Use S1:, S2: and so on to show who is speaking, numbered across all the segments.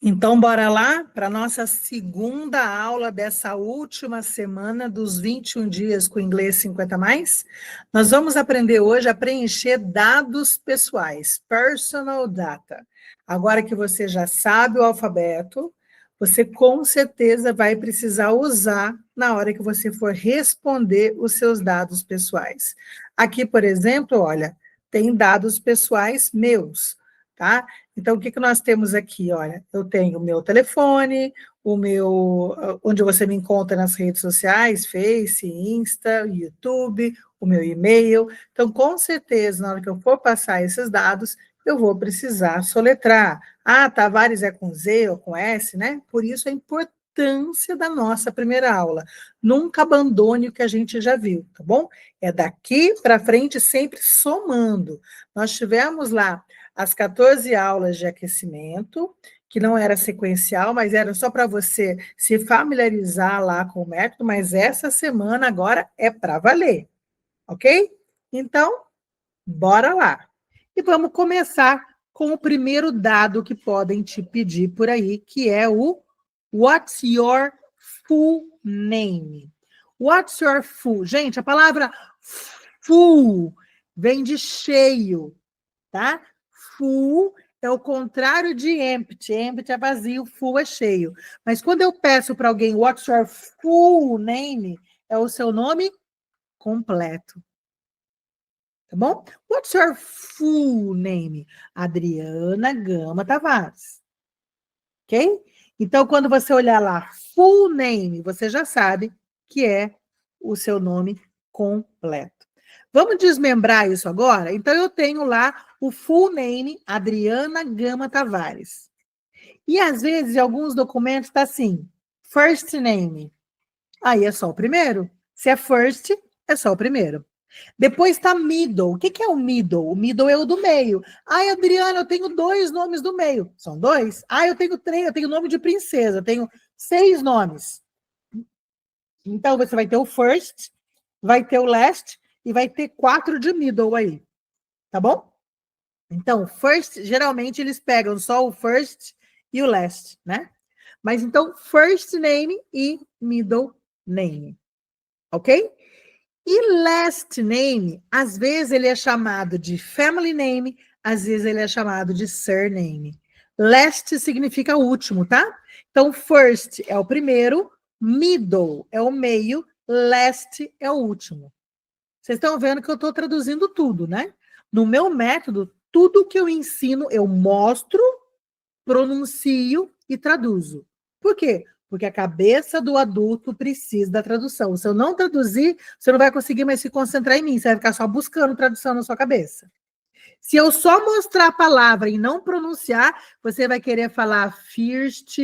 S1: Então, bora lá para a nossa segunda aula dessa última semana dos 21 dias com inglês 50 mais. Nós vamos aprender hoje a preencher dados pessoais, personal data. Agora que você já sabe o alfabeto, você com certeza vai precisar usar na hora que você for responder os seus dados pessoais. Aqui, por exemplo, olha, tem dados pessoais meus, tá? Então, o que nós temos aqui? Olha, eu tenho o meu telefone, onde você me encontra nas redes sociais, Face, Insta, YouTube, o meu e-mail. Então, com certeza, na hora que eu for passar esses dados, eu vou precisar soletrar. Ah, Tavares é com Z ou com S, né? Por isso a importância da nossa primeira aula. Nunca abandone o que a gente já viu, tá bom? É daqui para frente sempre somando. Nós tivemos lá as 14 aulas de aquecimento, que não era sequencial, mas era só para você se familiarizar lá com o método, mas essa semana agora é para valer, ok? Então, bora lá. E vamos começar com o primeiro dado que podem te pedir por aí, que é o What's your full name? What's your full? Gente, a palavra full vem de cheio, tá? Full é o contrário de empty. Empty é vazio, full é cheio. Mas quando eu peço para alguém what's your full name, é o seu nome completo. Tá bom? What's your full name? Adriana Gama Tavares. Ok? Então, quando você olhar lá, full name, você já sabe que é o seu nome completo. Vamos desmembrar isso agora? Então, eu tenho lá o full name, Adriana Gama Tavares. E, às vezes, em alguns documentos está assim, first name. Aí é só o primeiro. Se é first, é só o primeiro. Depois está middle. O que é o middle? O middle é o do meio. Ai, Adriana, eu tenho 2 nomes do meio. São 2? Eu tenho 3, eu tenho nome de princesa, eu tenho 6 nomes. Então, você vai ter o first, vai ter o last e vai ter 4 de middle aí. Tá bom? Então, first, geralmente eles pegam só o first e o last, né? Mas então, first name e middle name. Ok? E last name, às vezes ele é chamado de family name, às vezes ele é chamado de surname. Last significa último, tá? Então, first é o primeiro, middle é o meio, last é o último. Vocês estão vendo que eu estou traduzindo tudo, né? No meu método, tudo que eu ensino, eu mostro, pronuncio e traduzo. Por quê? Porque a cabeça do adulto precisa da tradução. Se eu não traduzir, você não vai conseguir mais se concentrar em mim, você vai ficar só buscando tradução na sua cabeça. Se eu só mostrar a palavra e não pronunciar, você vai querer falar first,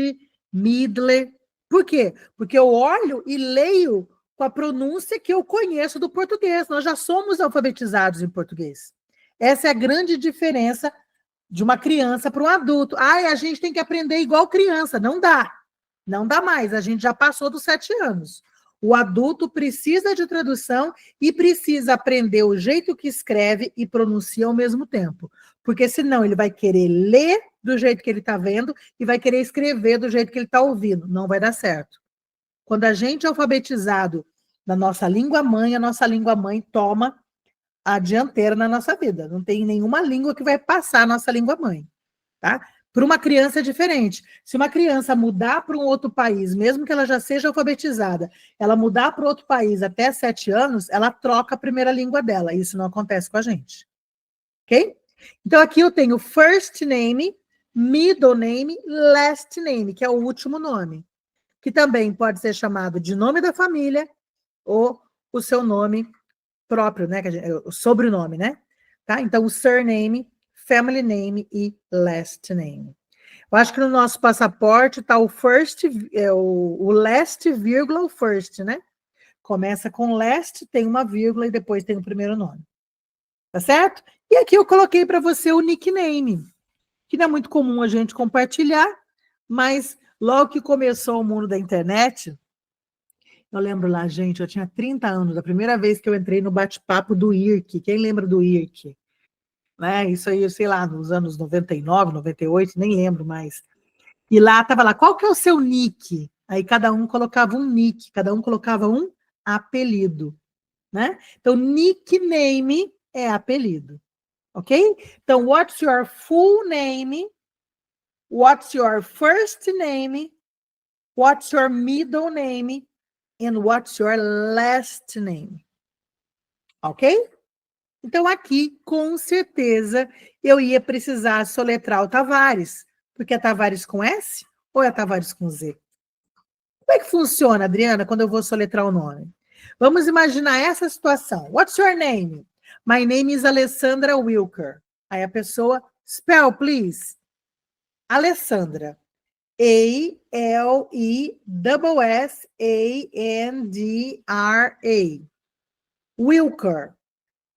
S1: middle. Por quê? Porque eu olho e leio com a pronúncia que eu conheço do português. Nós já somos alfabetizados em português. Essa é a grande diferença de uma criança para um adulto. A gente tem que aprender igual criança. Não dá. Não dá mais. A gente já passou dos 7 anos. O adulto precisa de tradução e precisa aprender o jeito que escreve e pronuncia ao mesmo tempo. Porque senão ele vai querer ler do jeito que ele está vendo e vai querer escrever do jeito que ele está ouvindo. Não vai dar certo. Quando a gente é alfabetizado na nossa língua mãe, a nossa língua mãe toma a dianteira na nossa vida. Não tem nenhuma língua que vai passar a nossa língua mãe, tá? Para uma criança é diferente. Se uma criança mudar para um outro país, mesmo que ela já seja alfabetizada, ela mudar para outro país até 7 anos, ela troca a primeira língua dela. Isso não acontece com a gente. Ok? Então, aqui eu tenho first name, middle name, last name, que é o último nome, que também pode ser chamado de nome da família ou o seu nome próprio, né? O sobrenome, né? Tá? Então, o surname, family name e last name. Eu acho que no nosso passaporte está o first, o last, vírgula, o first, né? Começa com last, tem uma vírgula e depois tem o primeiro nome. Tá certo? E aqui eu coloquei para você o nickname, que não é muito comum a gente compartilhar, mas logo que começou o mundo da internet, eu lembro lá, gente, eu tinha 30 anos, a primeira vez que eu entrei no bate-papo do IRC. Quem lembra do IRC? Né? Isso aí, sei lá, nos anos 99, 98, nem lembro mais. E lá estava lá, qual que é o seu nick? Aí cada um colocava um nick, cada um colocava um apelido, né? Então, nickname é apelido, ok? Então, what's your full name? What's your first name? What's your middle name? And what's your last name? Ok? Então, aqui, com certeza, eu ia precisar soletrar o Tavares, porque é Tavares com S ou é Tavares com Z? Como é que funciona, Adriana, quando eu vou soletrar o nome? Vamos imaginar essa situação. What's your name? My name is Alessandra Wilker. Aí a pessoa, spell, please. Alessandra. A-L-E-S-S-A-N-D-R-A. Wilker.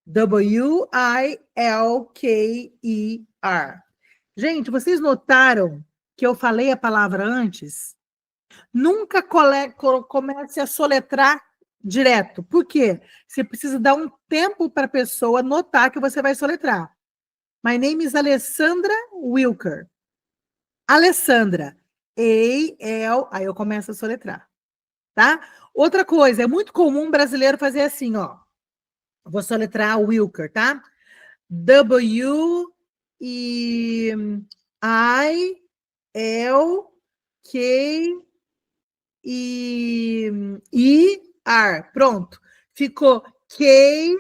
S1: W-I-L-K-E-R. Gente, vocês notaram que eu falei a palavra antes? Nunca comece a soletrar direto. Por quê? Você precisa dar um tempo para a pessoa notar que você vai soletrar. My name is Alessandra Wilker. Alessandra. A-L, aí eu começo a soletrar. Tá? Outra coisa, é muito comum brasileiro fazer assim, ó. Vou soletrar Wilker, tá? W-I-L-K-E-R. Pronto. Ficou K.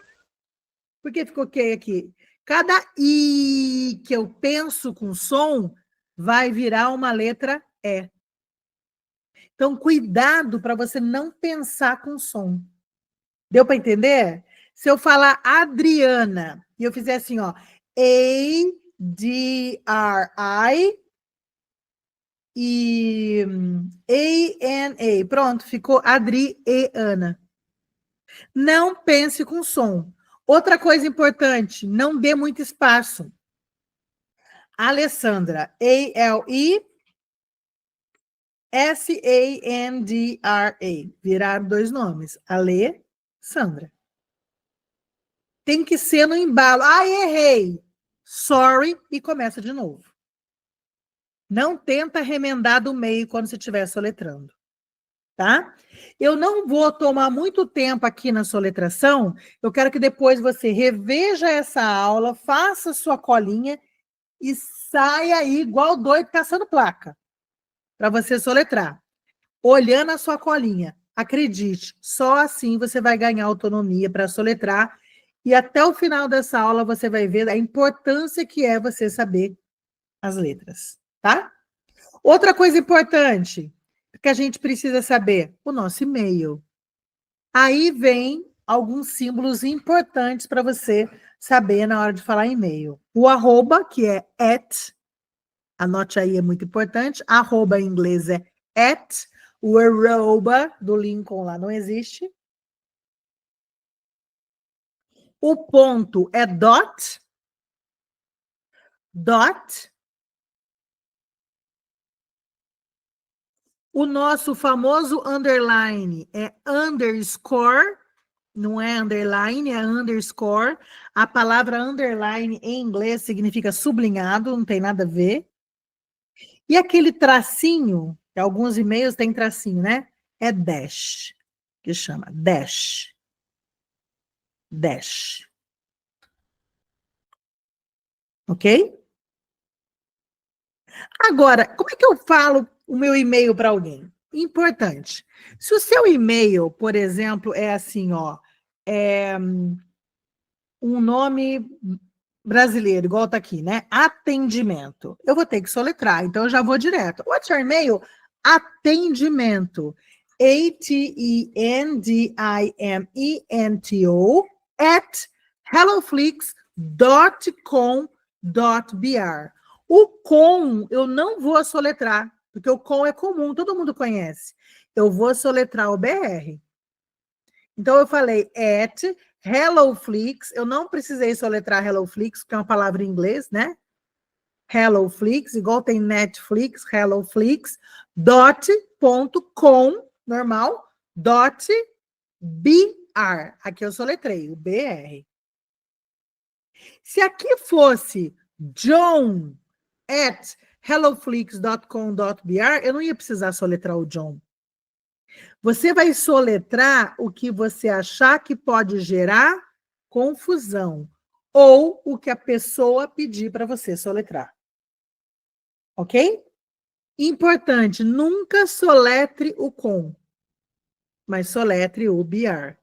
S1: Por que ficou K aqui? Cada I que eu penso com som vai virar uma letra E. Então, cuidado para você não pensar com som. Deu para entender? Se eu falar Adriana e eu fizer assim, ó, A-D-R-I e A-N-A, pronto, ficou Adriana. Não pense com som. Outra coisa importante, não dê muito espaço. Alessandra, A-L-E-S-A-N-D-R-A. Viraram dois nomes. Alessandra. Tem que ser no embalo. Ah, errei. Sorry, e começa de novo. Não tenta remendar do meio quando você estiver soletrando, tá? Eu não vou tomar muito tempo aqui na soletração. Eu quero que depois você reveja essa aula, faça sua colinha e saia aí igual doido caçando placa para você soletrar. Olhando a sua colinha. Acredite, só assim você vai ganhar autonomia para soletrar. E até o final dessa aula você vai ver a importância que é você saber as letras, tá? Outra coisa importante que a gente precisa saber, o nosso e-mail. Aí vem alguns símbolos importantes para você saber na hora de falar e-mail. O arroba, que é at, anote aí, é muito importante. Arroba em inglês é at, o arroba do Lincoln lá não existe. O ponto é dot. Dot. O nosso famoso underline é underscore, não é underline, é underscore. A palavra underline em inglês significa sublinhado, não tem nada a ver. E aquele tracinho, que alguns e-mails têm tracinho, né? É dash, que chama dash. Dash. Ok? Agora, como é que eu falo o meu e-mail para alguém? Importante. Se o seu e-mail, por exemplo, é assim, ó, é um nome brasileiro, igual tá aqui, né? Atendimento. Eu vou ter que soletrar, então eu já vou direto. What's your e-mail? Atendimento. ATENDIMENTO at helloflix.com.br. O com eu não vou soletrar, porque o com é comum, todo mundo conhece. Eu vou soletrar o BR. Então eu falei at HelloFlix, eu não precisei soletrar HelloFlix, porque é uma palavra em inglês, né? HelloFlix, igual tem Netflix, HelloFlix, .com, normal, .br. Aqui eu soletrei, o BR. Se aqui fosse John at helloflix.com.br, eu não ia precisar soletrar o John. Você vai soletrar o que você achar que pode gerar confusão ou o que a pessoa pedir para você soletrar. Ok? Importante, nunca soletre o com, mas soletre o BR.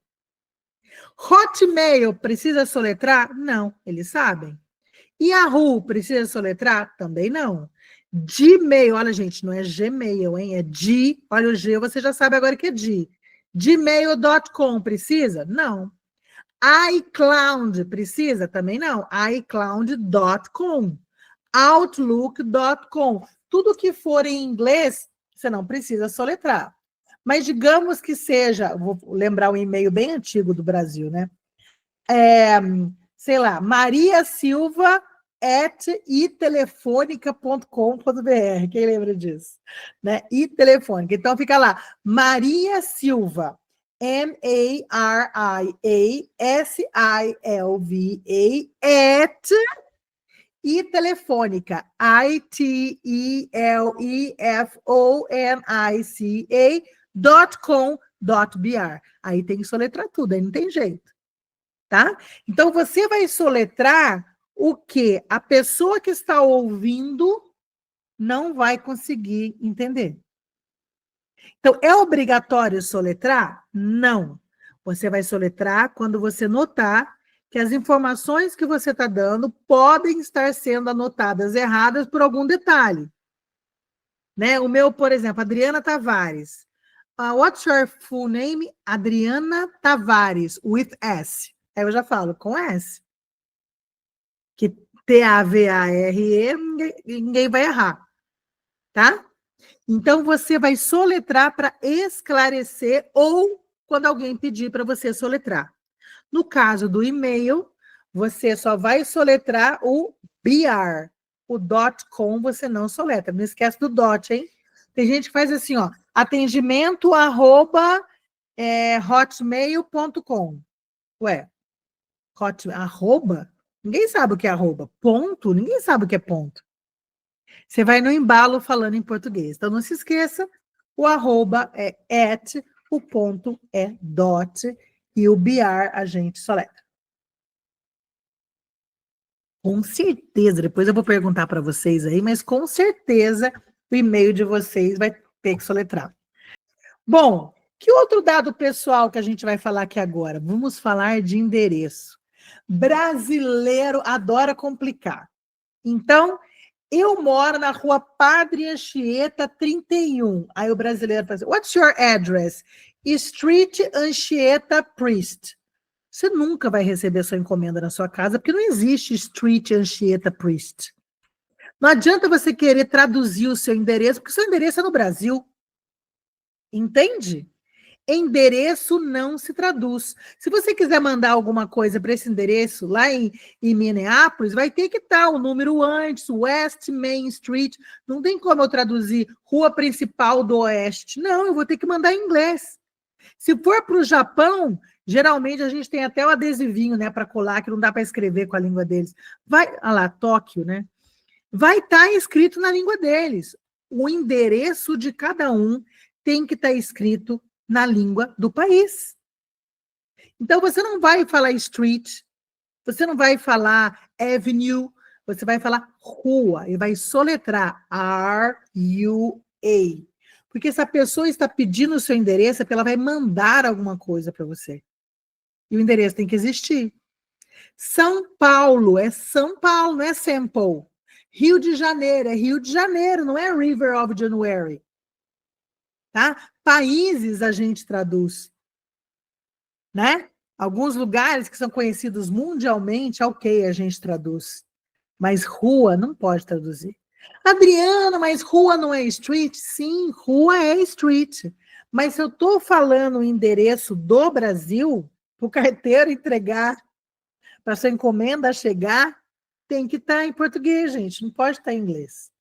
S1: Hotmail precisa soletrar? Não, eles sabem. Yahoo precisa soletrar? Também não. Gmail, olha gente, não é Gmail, hein? É G, olha o G, você já sabe agora que é G. Gmail.com precisa? Não. iCloud precisa? Também não. iCloud.com. Outlook.com. Tudo que for em inglês, você não precisa soletrar. Mas digamos que seja, vou lembrar um e-mail bem antigo do Brasil, né? Sei lá, mariasilva@itelefonica.com.br. Quem lembra disso? Né? Itelefonica. Então fica lá, Maria Silva, MARIASILVA, @Telefônica, itelefonica.com.br. Aí tem que soletrar tudo, aí não tem jeito. Tá? Então, você vai soletrar o que a pessoa que está ouvindo não vai conseguir entender. Então, é obrigatório soletrar? Não. Você vai soletrar quando você notar que as informações que você está dando podem estar sendo anotadas erradas por algum detalhe. Né? O meu, por exemplo, Adriana Tavares. What's your full name? Adriana Tavares, with S. Aí eu já falo, com S. Que Tavare, ninguém vai errar. Tá? Então, você vai soletrar para esclarecer ou quando alguém pedir para você soletrar. No caso do e-mail, você só vai soletrar o BR. O .com você não soletra. Não esquece do dot, hein? Tem gente que faz assim, ó, atendimento@hotmail.com. Ué, arroba? Ninguém sabe o que é arroba. Ponto? Ninguém sabe o que é ponto. Você vai no embalo falando em português. Então, não se esqueça, o arroba é @ o ponto é dot, e o BR a gente soletra. Com certeza, depois eu vou perguntar para vocês aí, mas com certeza o e-mail de vocês vai ter que soletrar. Bom, que outro dado pessoal que a gente vai falar aqui agora? Vamos falar de endereço. Brasileiro adora complicar. Então, eu moro na rua Padre Anchieta 31. Aí o brasileiro fala assim, what's your address? Street Anchieta Priest. Você nunca vai receber sua encomenda na sua casa, porque não existe Street Anchieta Priest. Não adianta você querer traduzir o seu endereço, porque o seu endereço é no Brasil. Entende? Endereço não se traduz. Se você quiser mandar alguma coisa para esse endereço lá em Minneapolis, vai ter que estar o número antes, West Main Street. Não tem como eu traduzir Rua Principal do Oeste. Não, eu vou ter que mandar em inglês. Se for para o Japão, geralmente a gente tem até o adesivinho, né, para colar, que não dá para escrever com a língua deles. Vai, lá, Tóquio, né? Vai estar escrito na língua deles. O endereço de cada um tem que estar escrito na língua do país. Então, você não vai falar street, você não vai falar avenue, você vai falar rua, e vai soletrar R-U-A. Porque se a pessoa está pedindo o seu endereço, é porque ela vai mandar alguma coisa para você. E o endereço tem que existir. São Paulo, não é Sample. Rio de Janeiro, é Rio de Janeiro, não é River of January. Tá? Países a gente traduz, né? Alguns lugares que são conhecidos mundialmente, ok, a gente traduz. Mas rua não pode traduzir. Adriana, mas rua não é street? Sim, rua é street. Mas se eu estou falando o endereço do Brasil, para o carteiro entregar, para sua encomenda chegar, tem que estar em português, gente, não pode estar em inglês.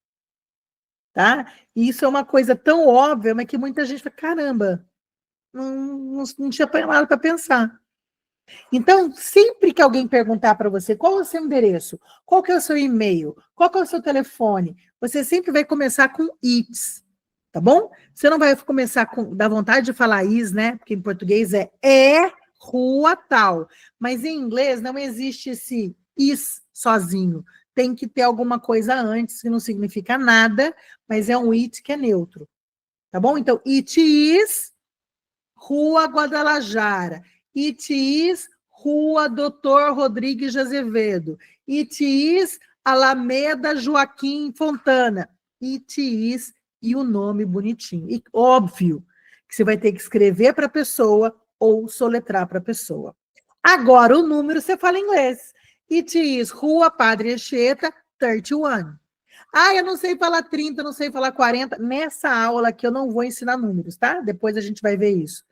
S1: Tá? E isso é uma coisa tão óbvia, mas que muita gente fala, caramba, não tinha nada para pensar. Então, sempre que alguém perguntar para você qual é o seu endereço, qual que é o seu e-mail, qual que é o seu telefone, você sempre vai começar com it's, tá bom? Você não vai começar com, dá vontade de falar is, né? Porque em português é rua tal. Mas em inglês não existe esse is sozinho. Tem que ter alguma coisa antes, que não significa nada, mas é um it que é neutro, tá bom? Então, it is Rua Guadalajara. It is Rua Doutor Rodrigues de Azevedo. It is Alameda Joaquim Fontana. It is e o nome bonitinho. E óbvio que você vai ter que escrever para a pessoa ou soletrar para a pessoa. Agora, o número você fala em inglês. It is Rua Padre Anchieta, 31. Ah, eu não sei falar 30, não sei falar 40. Nessa aula aqui eu não vou ensinar números, tá? Depois a gente vai ver isso.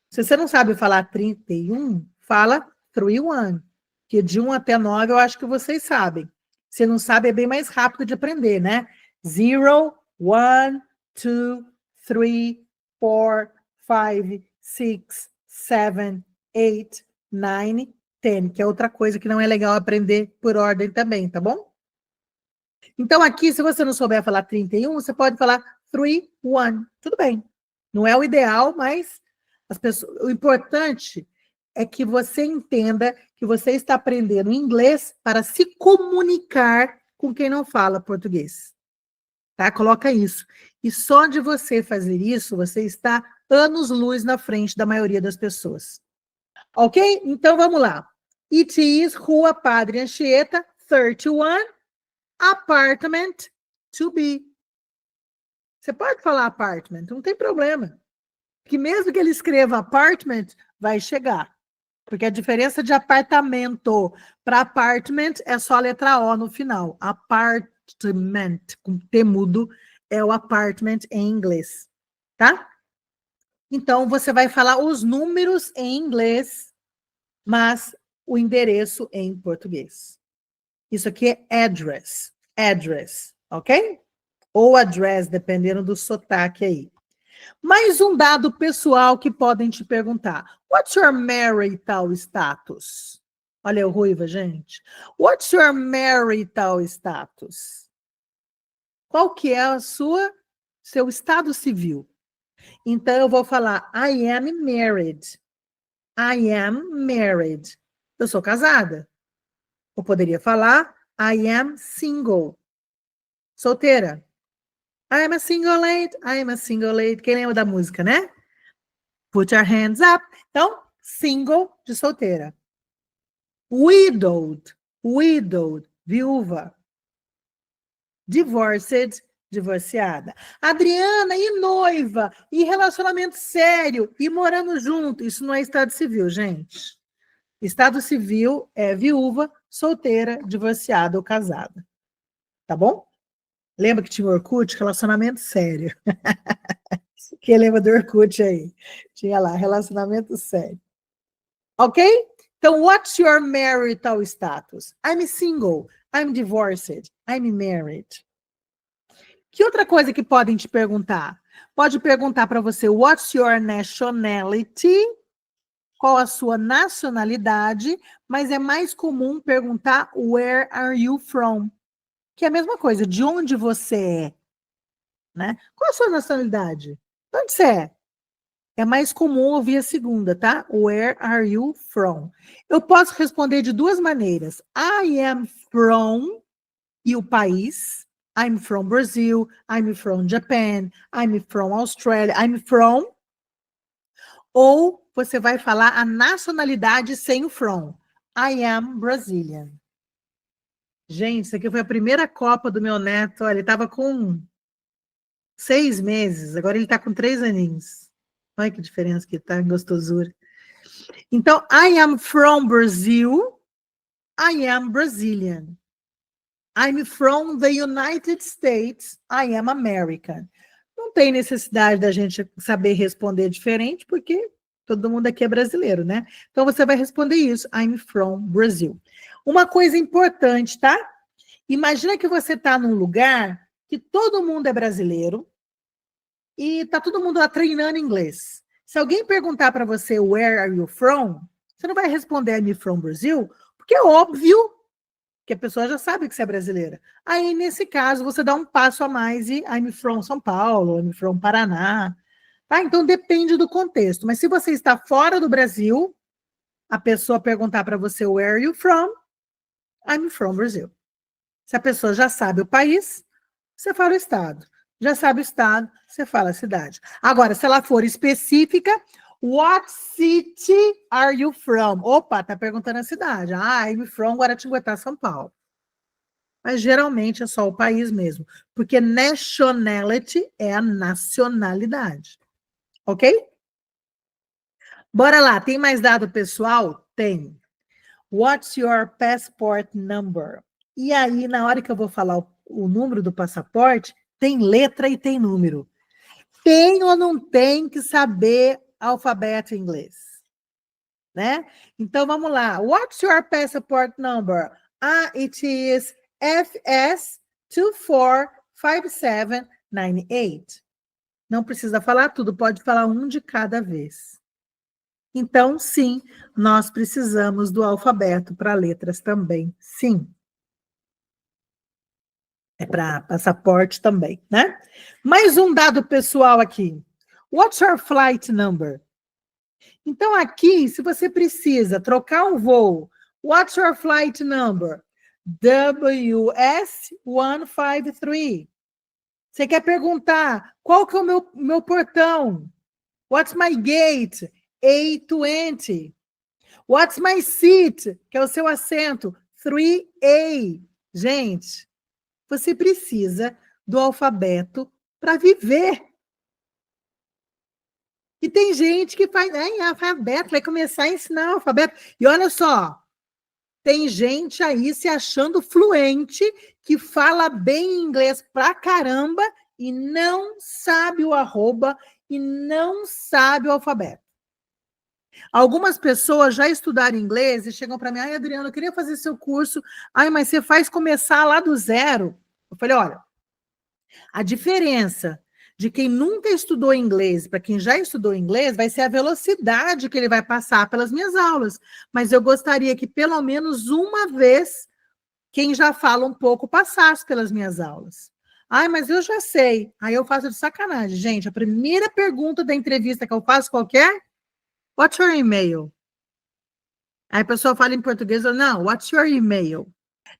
S1: Se você não sabe falar 31, fala 31. Que de 1 até 9 eu acho que vocês sabem. Se não sabe, é bem mais rápido de aprender, né? 0, 1, 2, 3, 4, 5, 6, 7, 8, 9, 10, que é outra coisa que não é legal aprender por ordem também, tá bom? Então, aqui, se você não souber falar 31, você pode falar 3, 1. Tudo bem. Não é o ideal, mas o importante é que você entenda que você está aprendendo inglês para se comunicar com quem não fala português. Tá? Coloca isso. E só de você fazer isso, você está anos-luz na frente da maioria das pessoas. Ok? Então, vamos lá. It is Rua Padre Anchieta, 31, apartment to be. Você pode falar apartment, não tem problema. Que mesmo que ele escreva apartment, vai chegar. Porque a diferença de apartamento para apartment é só a letra O no final. Apartment, com T mudo, é o apartment em inglês. Tá? Então, você vai falar os números em inglês, mas o endereço em português. Isso aqui é address. Address, ok? Ou address, dependendo do sotaque aí. Mais um dado pessoal que podem te perguntar. What's your marital status? Olha eu ruiva, gente. What's your marital status? Qual que é seu estado civil? Então, eu vou falar I am married. I am married. Eu sou casada. Eu poderia falar I am single. Solteira. I am a single lady. I am a single lady. Quem lembra da música, né? Put your hands up. Então, single, de solteira. Widowed, viúva. Divorced, divorciada. Adriana, e noiva, e relacionamento sério, e morando junto. Isso não é estado civil, gente. Estado civil é viúva, solteira, divorciada ou casada. Tá bom? Lembra que tinha o Orkut? Relacionamento sério. Quem lembra do Orkut aí? Tinha lá, relacionamento sério. Ok? Então, what's your marital status? I'm single, I'm divorced, I'm married. Que outra coisa que podem te perguntar? Pode perguntar para você, what's your nationality? Qual a sua nacionalidade? Mas é mais comum perguntar, where are you from? Que é a mesma coisa, de onde você é? Né? Qual a sua nacionalidade? De onde você é? É mais comum ouvir a segunda, tá? Where are you from? Eu posso responder de duas maneiras. I am from, e o país. I'm from Brazil, I'm from Japan, I'm from Australia, I'm from. Ou você vai falar a nacionalidade sem o from. I am Brazilian. Gente, isso aqui foi a primeira Copa do meu neto. Olha, ele estava com 6 meses, agora ele está com 3 aninhos. Olha que diferença que tá, em gostosura. Então, I am from Brazil, I am Brazilian. I'm from the United States, I am American. Não tem necessidade da gente saber responder diferente, porque todo mundo aqui é brasileiro, né? Então, você vai responder isso, I'm from Brazil. Uma coisa importante, tá? Imagina que você está num lugar que todo mundo é brasileiro e está todo mundo lá treinando inglês. Se alguém perguntar para você, where are you from? Você não vai responder I'm from Brazil, porque é óbvio que a pessoa já sabe que você é brasileira. Aí, nesse caso, você dá um passo a mais e I'm from São Paulo, I'm from Paraná. Tá? Então, depende do contexto. Mas se você está fora do Brasil, a pessoa perguntar para você where are you from? I'm from Brazil. Se a pessoa já sabe o país, você fala o estado. Já sabe o estado, você fala a cidade. Agora, se ela for específica, what city are you from? Opa, tá perguntando a cidade. I'm from Guaratinguetá, São Paulo. Mas geralmente é só o país mesmo, porque nationality é a nacionalidade. Ok? Bora lá, tem mais dado pessoal? Tem. What's your passport number? E aí, na hora que eu vou falar o número do passaporte, tem letra e tem número. Tem ou não tem que saber alfabeto em inglês? Né? Então, vamos lá. What's your passport number? It is FS245798. Não precisa falar tudo, pode falar um de cada vez. Então, sim, nós precisamos do alfabeto para letras também. Sim. É para passaporte também, né? Mais um dado pessoal aqui. What's your flight number? Então, aqui, se você precisa trocar um voo, what's your flight number? WS153. Você quer perguntar qual que é o meu portão? What's my gate? A20. What's my seat? Que é o seu assento? 3A. Gente, você precisa do alfabeto para viver. E tem gente que faz alfabeto, vai começar a ensinar alfabeto. E olha só, tem gente aí se achando fluente, que fala bem inglês pra caramba e não sabe o arroba e não sabe o alfabeto. Algumas pessoas já estudaram inglês e chegam para mim, Adriana, eu queria fazer seu curso, mas você faz começar lá do zero. Eu falei, olha, a diferença de quem nunca estudou inglês para quem já estudou inglês vai ser a velocidade que ele vai passar pelas minhas aulas. Mas eu gostaria que pelo menos uma vez quem já fala um pouco passasse pelas minhas aulas. Mas eu já sei. Aí eu faço de sacanagem. Gente, a primeira pergunta da entrevista que eu faço qualquer, what's your email? Aí a pessoa fala em português, não, what's your email?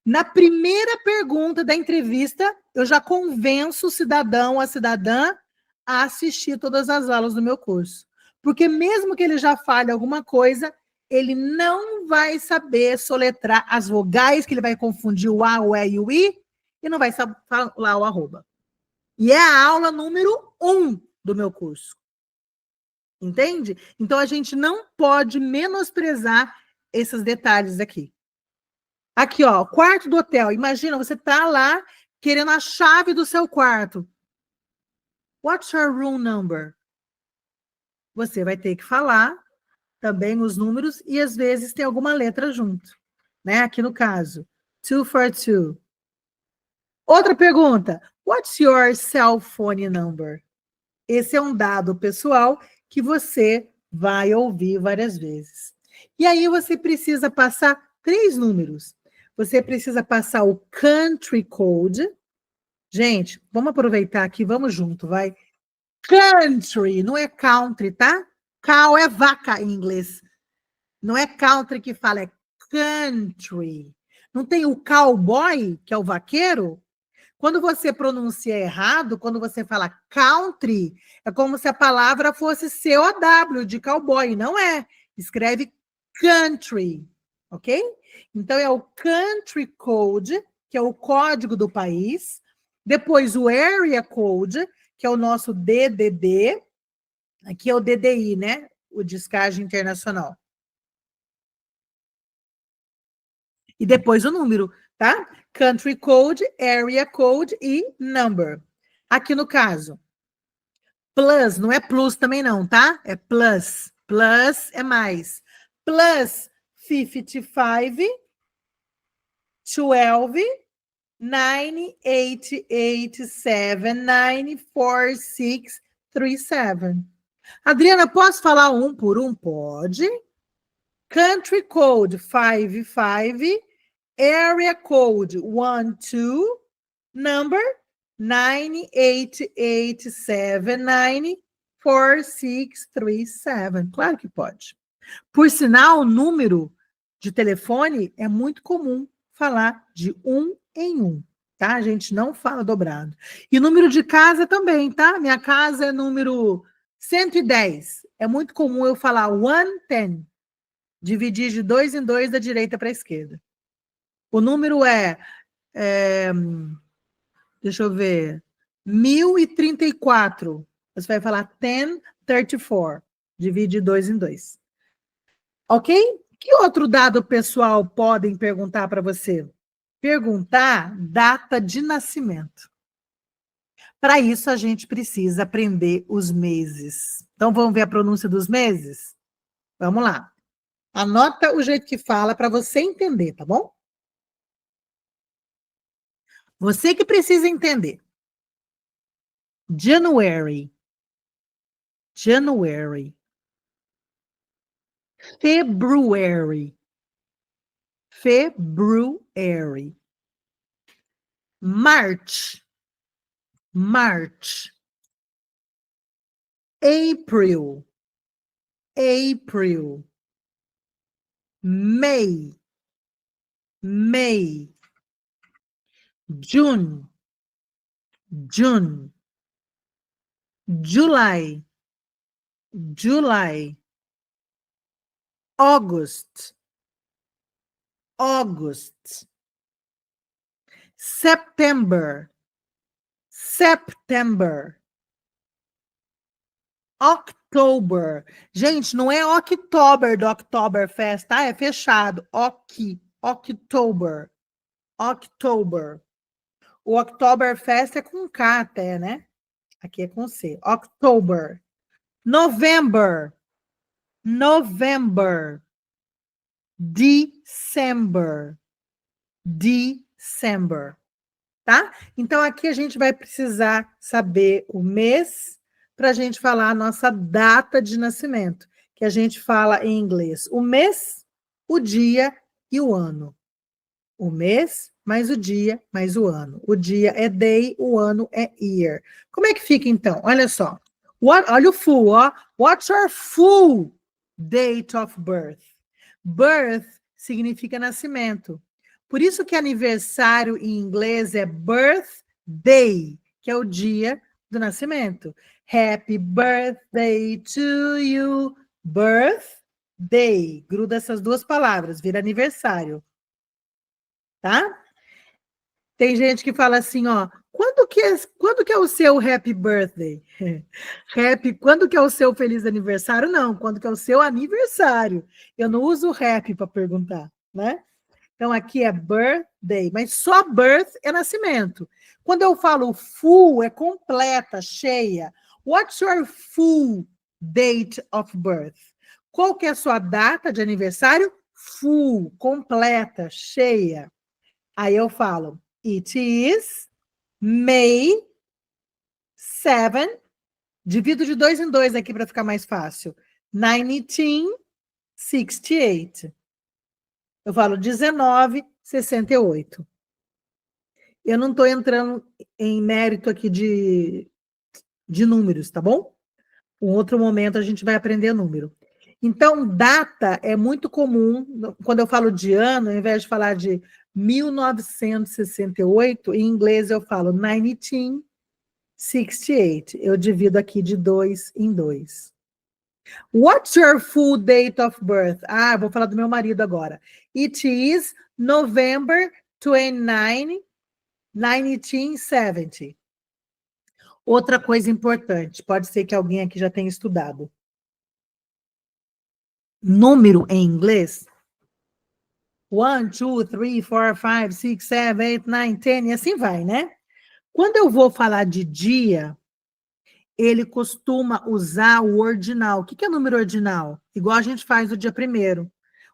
S1: Na primeira pergunta da entrevista, eu já convenço o cidadão, a cidadã, a assistir todas as aulas do meu curso. Porque mesmo que ele já fale alguma coisa, ele não vai saber soletrar as vogais, que ele vai confundir o A, o E e o I, e não vai saber falar o arroba. E é a aula número 1 do meu curso. Entende? Então, a gente não pode menosprezar esses detalhes aqui. Aqui, ó, quarto do hotel. Imagina, você tá lá querendo a chave do seu quarto. What's your room number? Você vai ter que falar também os números e às vezes tem alguma letra junto, né? Aqui no caso, 242. Outra pergunta. What's your cell phone number? Esse é um dado pessoal que você vai ouvir várias vezes. E aí você precisa passar 3 números. Você precisa passar o country code. Gente, vamos aproveitar aqui, vamos junto, vai. Country, não é country, tá? Cow é vaca em inglês. Não é country que fala, é country. Não tem o cowboy, que é o vaqueiro? Quando você pronuncia errado, quando você fala country, é como se a palavra fosse C-O-W, de cowboy. Não é. Escreve country, ok? Então, é o country code, que é o código do país. Depois, o area code, que é o nosso DDD. Aqui é o DDI, né? O Descagem Internacional. E depois o número, tá? Country code, area code e number. Aqui no caso, plus, não é plus também não, tá? É plus. Plus é mais. Plus 55, 12, 9887, 94637. Adriana, posso falar um por um? Pode. Country code 55, area code 12, number 988794637. Claro que pode. Por sinal, o número de telefone é muito comum falar de um em um, tá? A gente não fala dobrado. E número de casa também, tá? Minha casa é número 110. É muito comum eu falar 110, dividir de 2 em 2 da direita para a esquerda. O número deixa eu ver, 1034. Você vai falar 1034, divide de 2 em 2. Ok? Que outro dado pessoal podem perguntar para você? Perguntar data de nascimento. Para isso, a gente precisa aprender os meses. Então, vamos ver a pronúncia dos meses? Vamos lá. Anota o jeito que fala para você entender, tá bom? Você que precisa entender. January. January. February. February. March. March. April. April. May. May. June. June. July. July. August. August. September. September. October. Gente, não é October do Oktoberfest, tá? É fechado. October. October. O Oktoberfest é com K até, né? Aqui é com C. October. November. November. December. December. Tá? Então, aqui a gente vai precisar saber o mês para a gente falar a nossa data de nascimento, que a gente fala em inglês o mês, o dia e o ano. O mês, mais o dia, mais o ano. O dia é day, o ano é year. Como é que fica, então? Olha só. Olha o full, ó. What's your full date of birth? Birth significa nascimento. Por isso que aniversário em inglês é birthday, que é o dia do nascimento. Happy birthday to you. Birthday. Gruda essas duas palavras, vira aniversário. Tá? Tem gente que fala assim, ó, quando que é o seu happy birthday? Quando que é o seu feliz aniversário? Não, quando que é o seu aniversário. Eu não uso happy para perguntar, né? Então, aqui é birthday, mas só birth é nascimento. Quando eu falo full, é completa, cheia. What's your full date of birth? Qual que é a sua data de aniversário? Full, completa, cheia. Aí eu falo, it is May 7, divido de 2 em 2 aqui para ficar mais fácil. 1968. Eu falo 1968. Eu não estou entrando em mérito aqui de números, tá bom? Um outro momento a gente vai aprender número. Então, data é muito comum, quando eu falo de ano, ao invés de falar de 1968, em inglês eu falo 1968. Eu divido aqui de 2 em 2. What's your full date of birth? Ah, vou falar do meu marido agora. It is November 29, 1970. Outra coisa importante, pode ser que alguém aqui já tenha estudado. Número em inglês, 1, 2, 3, 4, 5, 6, 7, 8, 9, 10, e assim vai, né? Quando eu vou falar de dia, ele costuma usar o ordinal. O que é número ordinal? Igual a gente faz o dia 1º.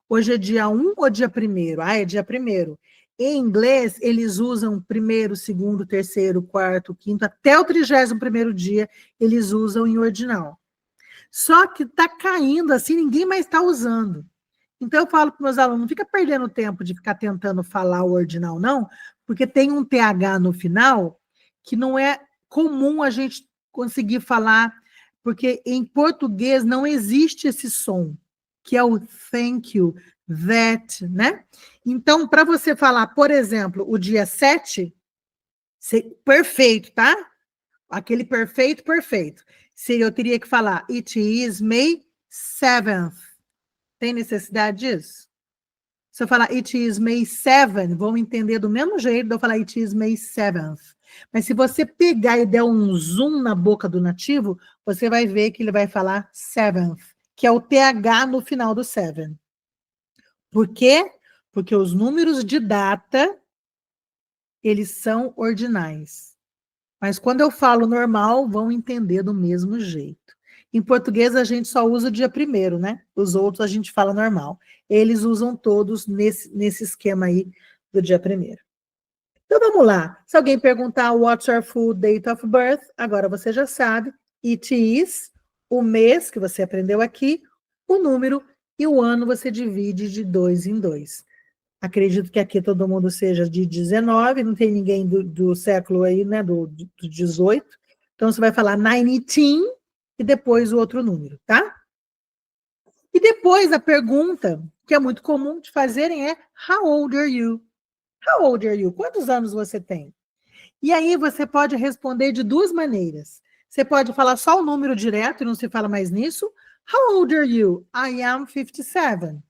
S1: Hoje é dia 1 ou dia 1º? Ah, é dia 1º. Em inglês, eles usam 1º, 2º, 3º, 4º, 5º, até o 31º dia, eles usam em ordinal. Só que está caindo assim, ninguém mais está usando. Então, eu falo para meus alunos, não fica perdendo tempo de ficar tentando falar o ordinal, não, porque tem um TH no final que não é comum a gente conseguir falar, porque em português não existe esse som, que é o thank you, that, né? Então, para você falar, por exemplo, o dia 7, perfeito, tá? Aquele perfeito, perfeito. Se eu teria que falar, it is May 7th. Tem necessidade disso? Se eu falar it is May 7, vão entender do mesmo jeito de eu falar it is May 7th. Mas se você pegar e der um zoom na boca do nativo, você vai ver que ele vai falar 7th, que é o TH no final do 7. Por quê? Porque os números de data, eles são ordinais. Mas quando eu falo normal, vão entender do mesmo jeito. Em português, a gente só usa o dia 1º, né? Os outros a gente fala normal. Eles usam todos nesse esquema aí do dia 1º. Então, vamos lá. Se alguém perguntar what's your full date of birth, agora você já sabe. It is, o mês que você aprendeu aqui, o número e o ano você divide de 2 em 2. Acredito que aqui todo mundo seja de 19, não tem ninguém do século aí, né, do 18. Então, você vai falar 19 e depois o outro número, tá? E depois a pergunta, que é muito comum de fazerem, é how old are you? How old are you? Quantos anos você tem? E aí você pode responder de duas maneiras. Você pode falar só o número direto e não se fala mais nisso. How old are you? I am 57.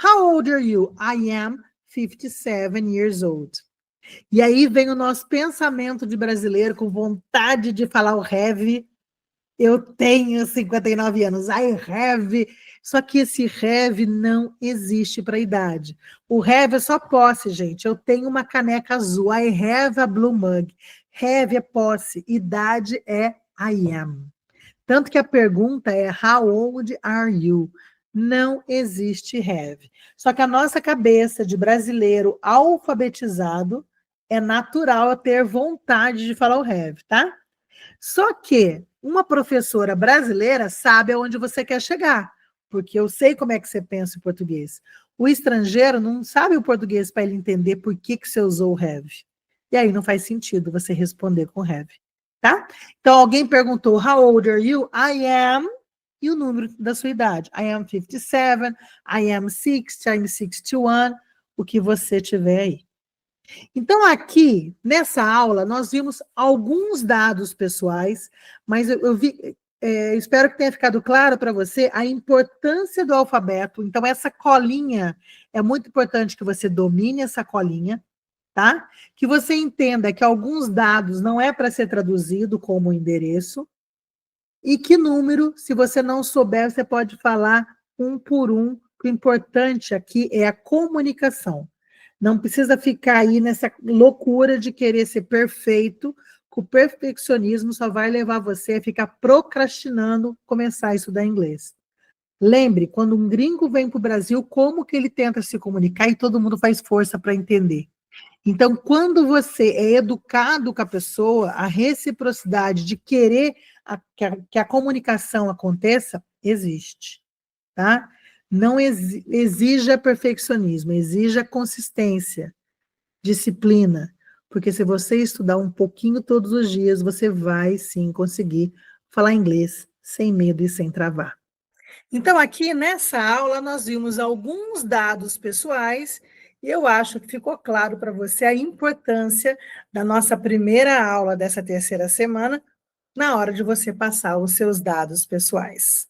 S1: How old are you? I am 57 years old. E aí vem o nosso pensamento de brasileiro com vontade de falar o have. Eu tenho 59 anos, I have. Só que esse have não existe para a idade. O have é só posse, gente. Eu tenho uma caneca azul. I have a blue mug. Have é posse. Idade é I am. Tanto que a pergunta é how old are you? Não existe have. Só que a nossa cabeça de brasileiro alfabetizado é natural ter vontade de falar o have, tá? Só que uma professora brasileira sabe aonde você quer chegar, porque eu sei como é que você pensa em português. O estrangeiro não sabe o português para ele entender por que você usou o have. E aí não faz sentido você responder com have, tá? Então, alguém perguntou, how old are you? I am, e o número da sua idade. I am 57, I am 60, I am 61, o que você tiver aí. Então, aqui, nessa aula, nós vimos alguns dados pessoais, mas espero que tenha ficado claro para você a importância do alfabeto. Então, essa colinha, é muito importante que você domine essa colinha, tá? Que você entenda que alguns dados não é para ser traduzido como endereço, e que número, se você não souber, você pode falar um por um. O importante aqui é a comunicação. Não precisa ficar aí nessa loucura de querer ser perfeito, que o perfeccionismo só vai levar você a ficar procrastinando começar a estudar inglês. Lembre, quando um gringo vem para o Brasil, como que ele tenta se comunicar e todo mundo faz força para entender. Então, quando você é educado com a pessoa, a reciprocidade de querer que a comunicação aconteça, existe, tá? Não exija perfeccionismo, exija consistência, disciplina, porque se você estudar um pouquinho todos os dias, você vai sim conseguir falar inglês sem medo e sem travar. Então, aqui nessa aula, nós vimos alguns dados pessoais e eu acho que ficou claro para você a importância da nossa primeira aula dessa terceira semana na hora de você passar os seus dados pessoais.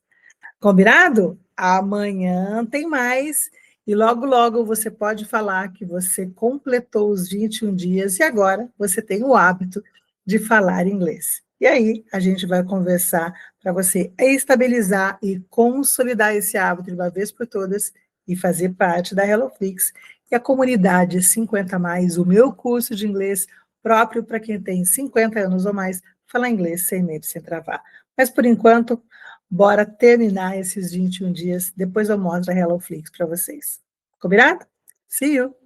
S1: Combinado? Amanhã tem mais e logo, logo você pode falar que você completou os 21 dias e agora você tem o hábito de falar inglês. E aí, a gente vai conversar para você estabilizar e consolidar esse hábito de uma vez por todas e fazer parte da HelloFlix, que é a comunidade 50+, o meu curso de inglês próprio para quem tem 50 anos ou mais, falar inglês sem medo, sem travar. Mas, por enquanto, bora terminar esses 21 dias, depois eu mostro a HelloFlix para vocês. Combinado? See you!